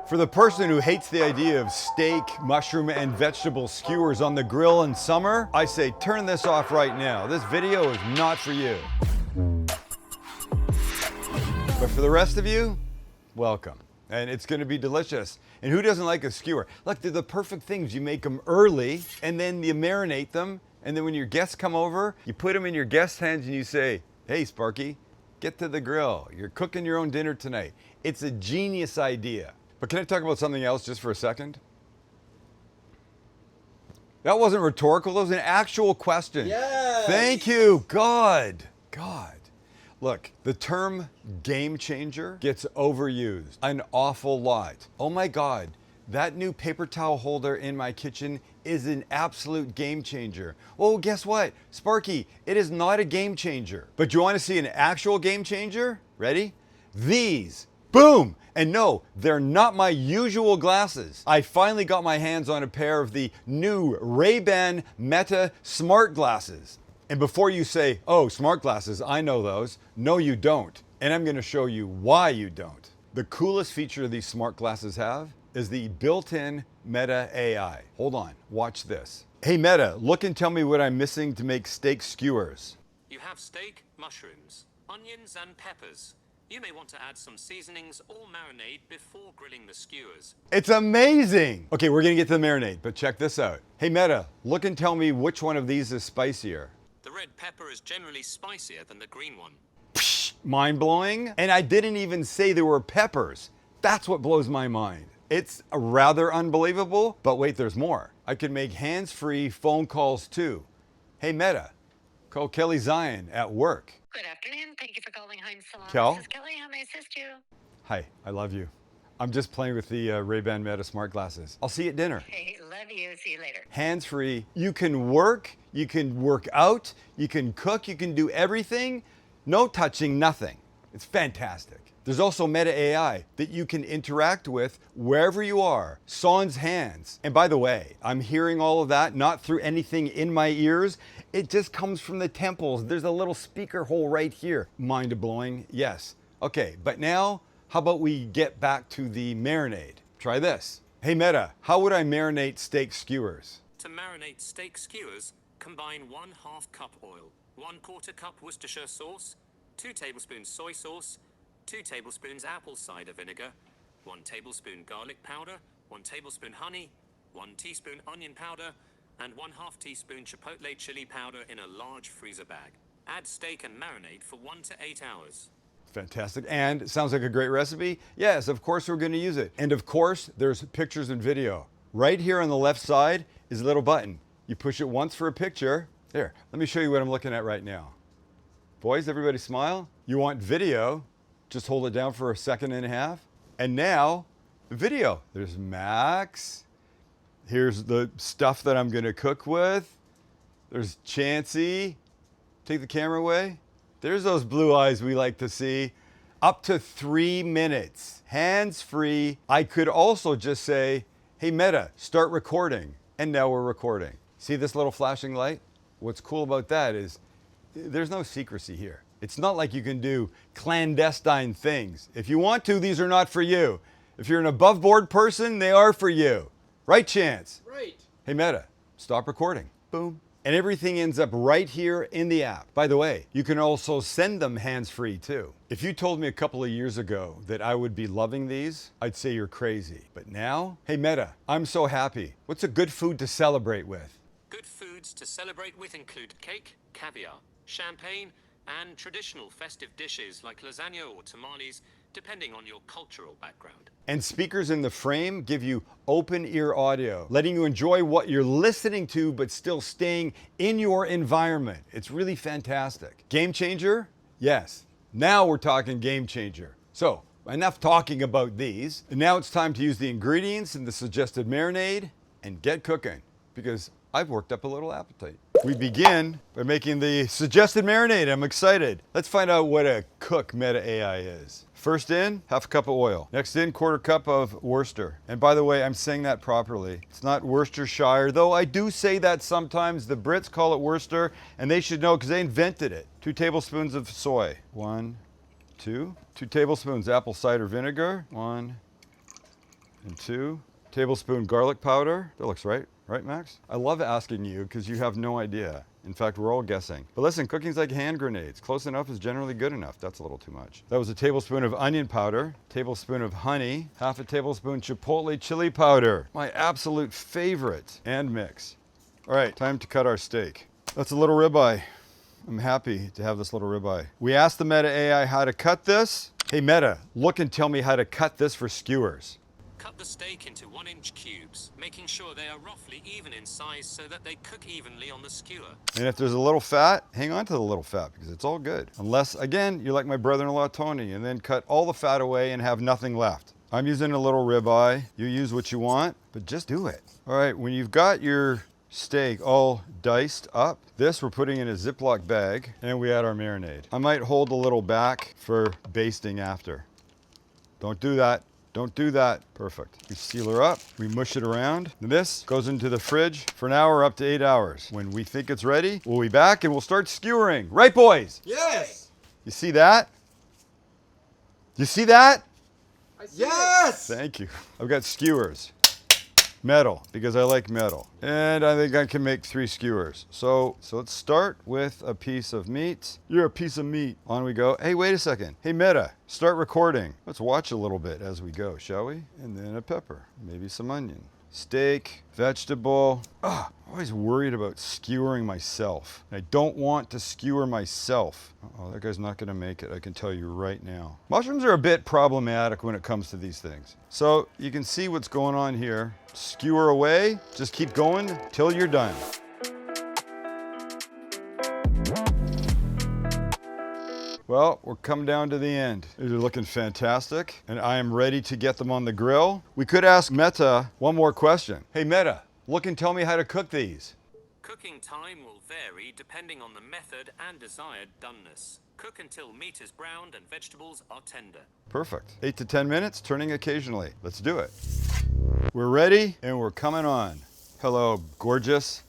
For the person who hates the idea of steak, mushroom, and vegetable skewers on the grill in summer, I say turn this off right now. This video is not for you. But for the rest of you, welcome. And it's gonna be delicious. And who doesn't like a skewer? Look, they're the perfect things. You make them early, and then you marinate them, and then when your guests come over, you put them in your guests' hands and you say, hey, Sparky, get to the grill. You're cooking your own dinner tonight. It's a genius idea. But can I talk about something else just for a second? That wasn't rhetorical, that was an actual question. Yes. Thank you, God. Look, the term game changer gets overused an awful lot. Oh my God, that new paper towel holder in my kitchen is an absolute game changer. Oh, guess what? Sparky, it is not a game changer. But you want to see an actual game changer? Ready? These. Boom! And no, they're not my usual glasses. I finally got my hands on a pair of the new Ray-Ban Meta smart glasses. And before you say, oh, smart glasses, I know those. No, you don't. And I'm gonna show you why you don't. The coolest feature these smart glasses have is the built-in Meta AI. Hold on, watch this. Hey Meta, look and tell me what I'm missing to make steak skewers. You have steak, mushrooms, onions, and peppers. You may want to add some seasonings or marinade before grilling the skewers. It's amazing! Okay, we're gonna get to the marinade, but check this out. Hey Meta, look and tell me which one of these is spicier. The red pepper is generally spicier than the green one. Psh, mind-blowing? And I didn't even say there were peppers. That's what blows my mind. It's rather unbelievable, but wait, there's more. I can make hands-free phone calls too. Hey Meta, call Kelly Zion at work. Good afternoon. Thank you for calling Heinz Salon. Kel? This is Kelly. How may I assist you? Hi, I love you. I'm just playing with the Ray-Ban Meta smart glasses. I'll see you at dinner. Hey, love you. See you later. Hands-free. You can work out, you can cook, you can do everything. No touching, nothing. It's fantastic. There's also Meta AI that you can interact with wherever you are, sans hands. And by the way, I'm hearing all of that not through anything in my ears. It just comes from the temples. There's a little speaker hole right here. Mind-blowing, yes. Okay, but now, how about we get back to the marinade? Try this. Hey Meta, how would I marinate steak skewers? To marinate steak skewers, combine 1/2 cup oil, 1/4 cup Worcestershire sauce, 2 tablespoons soy sauce, 2 tablespoons apple cider vinegar, 1 tablespoon garlic powder, 1 tablespoon honey, 1 teaspoon onion powder, and 1/2 teaspoon chipotle chili powder in a large freezer bag. Add steak and marinate for 1 to 8 hours. Fantastic. And it sounds like a great recipe. Yes, of course we're going to use it. And of course, there's pictures and video. Right here on the left side is a little button. You push it once for a picture. There, let me show you what I'm looking at right now. Boys, everybody smile. You want video? Just hold it down for a second and a half. And now, video. There's Max. Here's the stuff that I'm gonna cook with. There's Chansey. Take the camera away. There's those blue eyes we like to see. Up to 3 minutes, hands-free. I could also just say, hey Meta, start recording. And now we're recording. See this little flashing light? What's cool about that is there's no secrecy here. It's not like you can do clandestine things. If you want to, these are not for you. If you're an above board person, they are for you. Right, Chance? Right. Hey Meta, stop recording. Boom. And everything ends up right here in the app. By the way, you can also send them hands-free too. If you told me a couple of years ago that I would be loving these, I'd say you're crazy. But now, hey Meta, I'm so happy. What's a good food to celebrate with? Good foods to celebrate with include cake, caviar, champagne, and traditional festive dishes like lasagna or tamales, depending on your cultural background. And speakers in the frame give you open ear audio, letting you enjoy what you're listening to, but still staying in your environment. It's really fantastic. Game changer? Yes. Now we're talking game changer. So, enough talking about these. And now it's time to use the ingredients in the suggested marinade and get cooking, because I've worked up a little appetite. We begin by making the suggested marinade. I'm excited. Let's find out what a cook Meta AI is. First in, 1/2 cup of oil. Next in, 1/4 cup of Worcester. And by the way, I'm saying that properly. It's not Worcestershire, though I do say that sometimes. The Brits call it Worcester, and they should know because they invented it. 2 tablespoons of soy. 1, 2. 2 tablespoons apple cider vinegar. 1, and 2 tablespoon garlic powder. That looks right. Right, Max? I love asking you because you have no idea. In fact, we're all guessing. But listen, cooking's like hand grenades. Close enough is generally good enough. That's a little too much. That was a tablespoon of onion powder, tablespoon of honey, half a tablespoon chipotle chili powder. My absolute favorite. And mix. All right, time to cut our steak. That's a little ribeye. I'm happy to have this little ribeye. We asked the Meta AI how to cut this. Hey Meta, look and tell me how to cut this for skewers. Cut the steak into 1-inch cubes, making sure they are roughly even in size so that they cook evenly on the skewer. And if there's a little fat, hang on to the little fat because it's all good. Unless, again, you're like my brother-in-law Tony and then cut all the fat away and have nothing left. I'm using a little ribeye. You use what you want, but just do it. All right, when you've got your steak all diced up, this we're putting in a Ziploc bag and we add our marinade. I might hold a little back for basting after. Don't do that. Don't do that. Perfect. We seal her up. We mush it around. And this goes into the fridge for an hour up to 8 hours. When we think it's ready, we'll be back and we'll start skewering. Right, boys? Yes! You see that? You see that? Yes! Thank you. I've got skewers. Metal, because I like metal. And I think I can make 3 skewers. So let's start with a piece of meat. You're a piece of meat. On we go. Hey, wait a second. Hey, Meta, start recording. Let's watch a little bit as we go, shall we? And then a pepper, maybe some onion. Steak, vegetable. I'm always worried about skewering myself. I don't want to skewer myself. Oh, that guy's not gonna make it, I can tell you right now. Mushrooms are a bit problematic when it comes to these things. So you can see what's going on here. Skewer away, just keep going till you're done. Well, we're coming down to the end. These are looking fantastic, and I am ready to get them on the grill. We could ask Meta one more question. Hey Meta, look and tell me how to cook these. Cooking time will vary depending on the method and desired doneness. Cook until meat is browned and vegetables are tender. Perfect. 8 to 10 minutes, turning occasionally. Let's do it. We're ready, and we're coming on. Hello, gorgeous.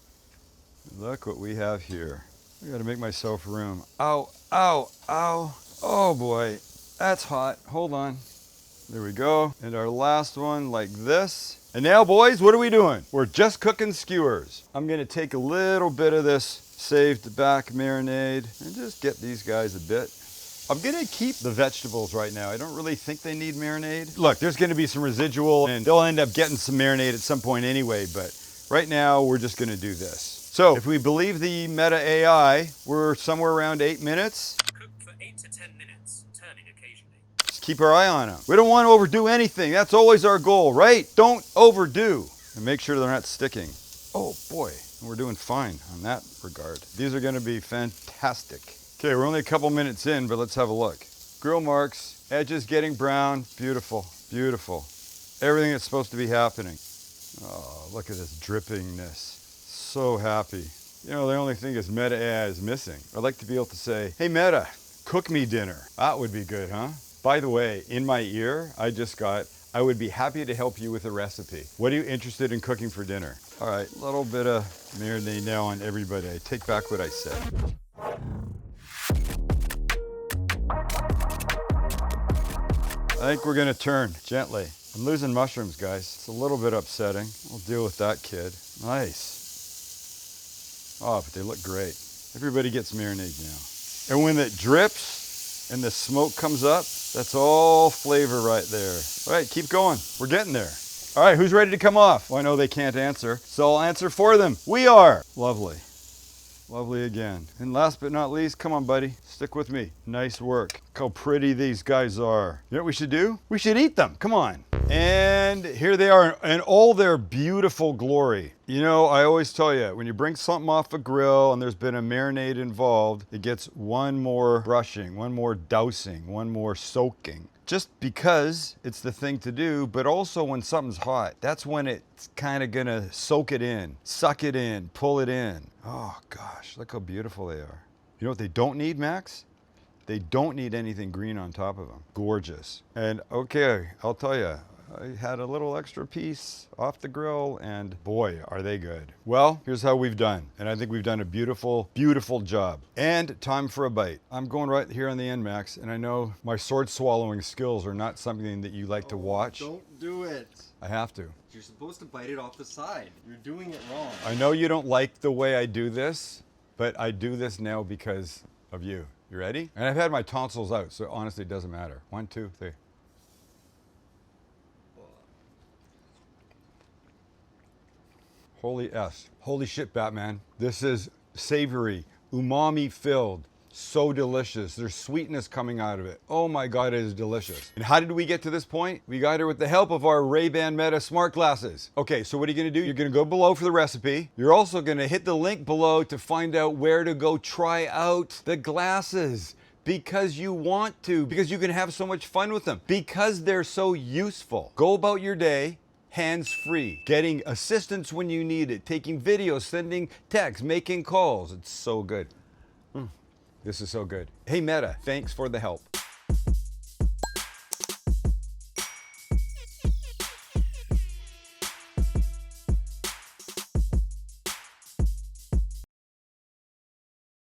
Look what we have here. I gotta make myself room. Ow, ow, ow. Oh boy, that's hot. Hold on. There we go. And our last one like this. And now, boys, what are we doing? We're just cooking skewers. I'm gonna take a little bit of this saved back marinade and just get these guys a bit. I'm gonna keep the vegetables right now. I don't really think they need marinade. Look, there's gonna be some residual and they'll end up getting some marinade at some point anyway, but right now we're just gonna do this. So if we believe the Meta AI, we're somewhere around 8 minutes. Cook for 8 to 10 minutes, turning occasionally. Just keep our eye on them. We don't want to overdo anything. That's always our goal, right? Don't overdo. And make sure they're not sticking. Oh boy, we're doing fine on that regard. These are gonna be fantastic. Okay, we're only a couple minutes in, but let's have a look. Grill marks, edges getting brown. Beautiful, beautiful. Everything that's supposed to be happening. Oh, look at this drippingness. So happy. You know, the only thing is Meta AI is missing. I'd like to be able to say, hey Meta, cook me dinner. That would be good, huh? By the way, in my ear, I just got, I would be happy to help you with a recipe. What are you interested in cooking for dinner? All right, a little bit of marinade now on everybody. I take back what I said. I think we're gonna turn gently. I'm losing mushrooms, guys. It's a little bit upsetting. We'll deal with that, kid. Nice. Oh, but they look great. Everybody gets marinade now. And when it drips and the smoke comes up, that's all flavor right there. All right, keep going. We're getting there. All right, who's ready to come off? Well, I know they can't answer, so I'll answer for them. We are. Lovely. Lovely again. And last but not least, come on, buddy. Stick with me. Nice work. Look how pretty these guys are. You know what we should do? We should eat them. Come on. And here they are in all their beautiful glory. You know, I always tell you, when you bring something off a grill and there's been a marinade involved, it gets one more brushing, one more dousing, one more soaking. Just because it's the thing to do, but also when something's hot, that's when it's kind of gonna soak it in, suck it in, pull it in. Oh gosh, look how beautiful they are. You know what they don't need, Max? They don't need anything green on top of them. Gorgeous. And okay, I'll tell you, I had a little extra piece off the grill, and boy, are they good. Well, here's how we've done. And I think we've done a beautiful, beautiful job. And time for a bite. I'm going right here on the end, Max, and I know my sword swallowing skills are not something that you like to watch. Don't do it. I have to. You're supposed to bite it off the side. You're doing it wrong. I know you don't like the way I do this, but I do this now because of you. You ready? And I've had my tonsils out, so honestly, it doesn't matter. 1, 2, 3. Holy S. Holy shit, Batman. This is savory, umami filled. So delicious. There's sweetness coming out of it. Oh my God, it is delicious. And how did we get to this point? We got here with the help of our Ray-Ban Meta smart glasses. Okay, so what are you gonna do? You're gonna go below for the recipe. You're also gonna hit the link below to find out where to go try out the glasses. Because you want to, because you can have so much fun with them, because they're so useful. Go about your day hands-free, getting assistance when you need it, taking videos, sending texts, making calls. It's so good. This is so good. Hey Meta, thanks for the help.